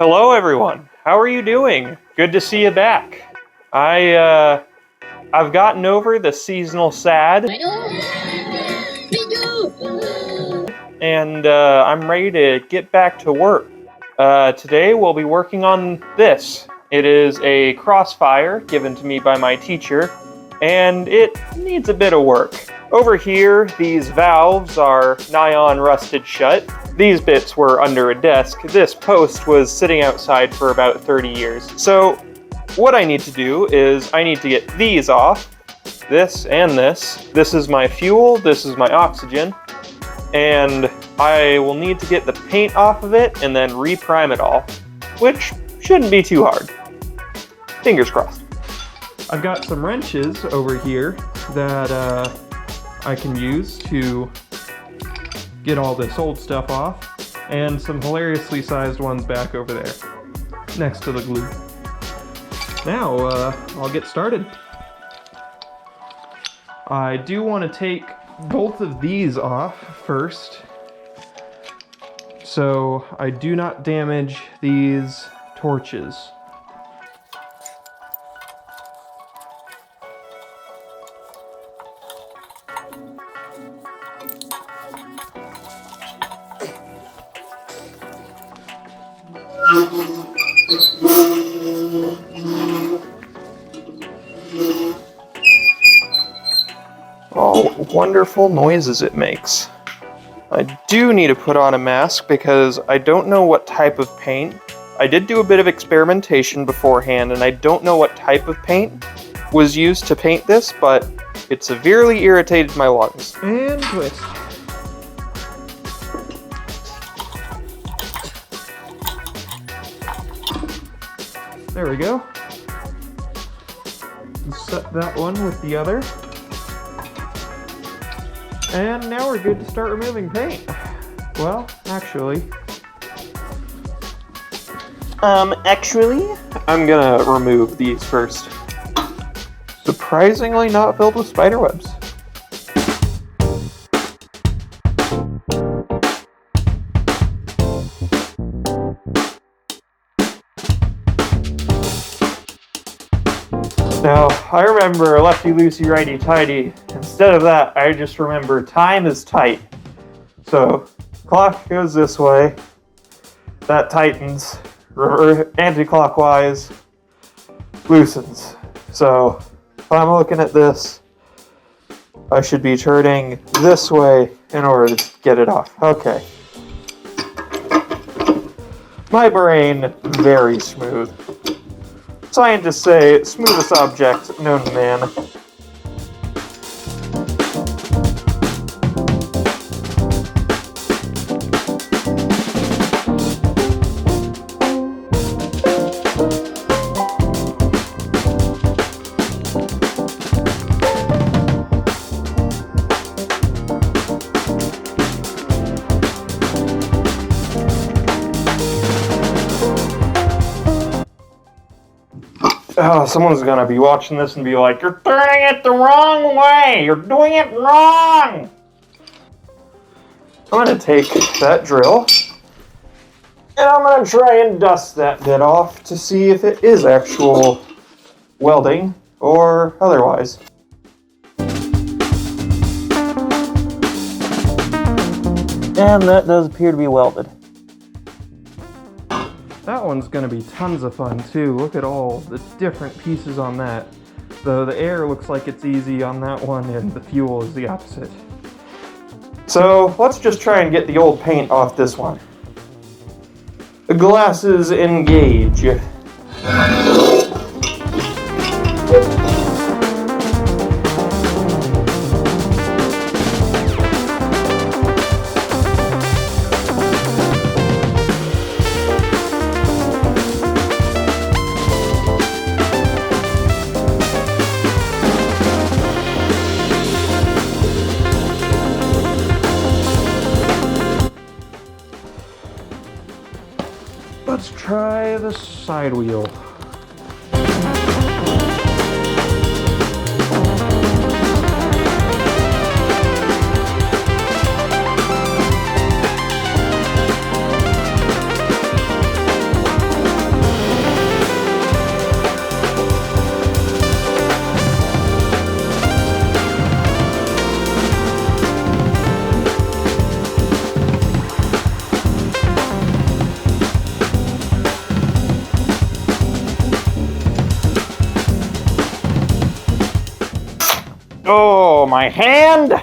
Hello, everyone. How are you doing? Good to see you back. I've gotten over the seasonal sad, and I'm ready to get back to work. Today we'll be working on this. It is a crossfire given to me by my teacher, and it needs a bit of work. Over here, these valves are nigh-on rusted shut. These bits were under a desk. This post was sitting outside for about 30 years. So what I need to do is I need to get these off. This and this. This is my fuel, this is my oxygen. And I will need to get the paint off of it and then reprime it all, which shouldn't be too hard. Fingers crossed. I've got some wrenches over here that I can use to get all this old stuff off, and some hilariously sized ones back over there, next to the glue. Now, I'll get started. I do want to take both of these off first, so I do not damage these torches. Oh, wonderful noises it makes. I do need to put on a mask because I don't know what type of paint. I did do a bit of experimentation beforehand, and I don't know what type of paint was used to paint this, but it severely irritated my lungs. And twist. There we go. Set that one with the other. And now we're good to start removing paint. Well, actually, I'm gonna remove these first. Surprisingly not filled with spider webs. Now, I remember lefty loosey righty tighty. Instead of that, I just remember time is tight. So, clock goes this way, that tightens, anti-clockwise, loosens. So, if I'm looking at this, I should be turning this way in order to get it off. Okay. My brain, very smooth. Scientists say, smoothest object known to man. Oh, someone's gonna be watching this and be like, "You're turning it the wrong way! You're doing it wrong!" I'm gonna take that drill, and I'm gonna try and dust that bit off to see if it is actual welding or otherwise. And that does appear to be welded. That one's gonna be tons of fun too. Look at all the different pieces on that. Though the air looks like it's easy on that one and the fuel is the opposite. So let's just try and get the old paint off this one. The glasses engage. Let's try the side wheel. Oh, my hand!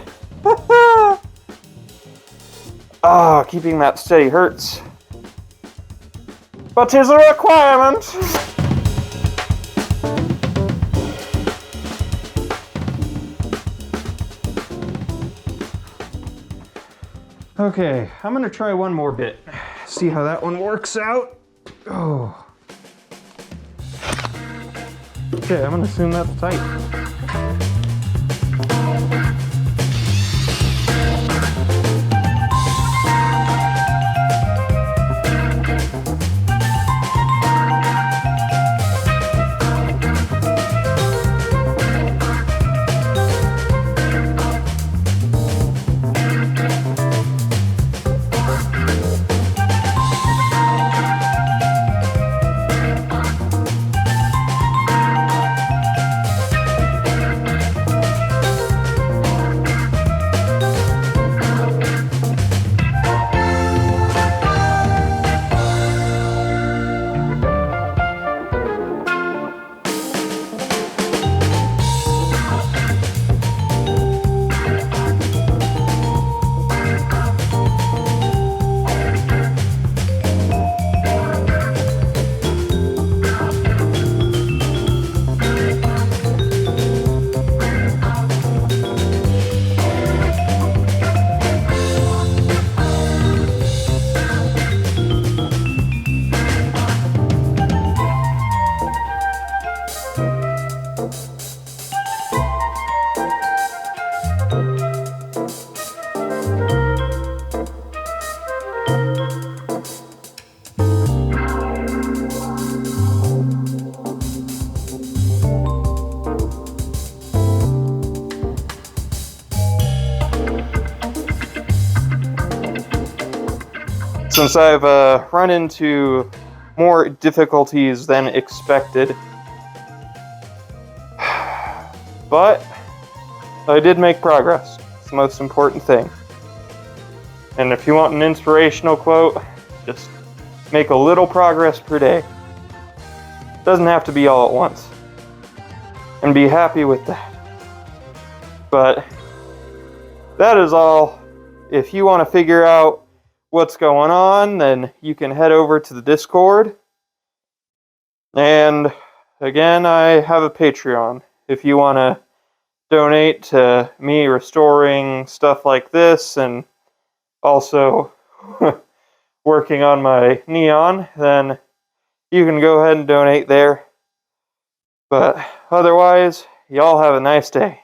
Ah, keeping that steady hurts. But 'tis a requirement! Okay, I'm gonna try one more bit. See how that one works out. Oh. Okay, I'm gonna assume that's tight. Since I've run into more difficulties than expected, but I did make progress. It's the most important thing. And if you want an inspirational quote, just make a little progress per day. Doesn't have to be all at once. And be happy with that. But that is all. If you want to figure out what's going on, then you can head over to the Discord. And again, I have a Patreon. If you want to donate to me restoring stuff like this and also working on my neon, then you can go ahead and donate there. But otherwise, y'all have a nice day.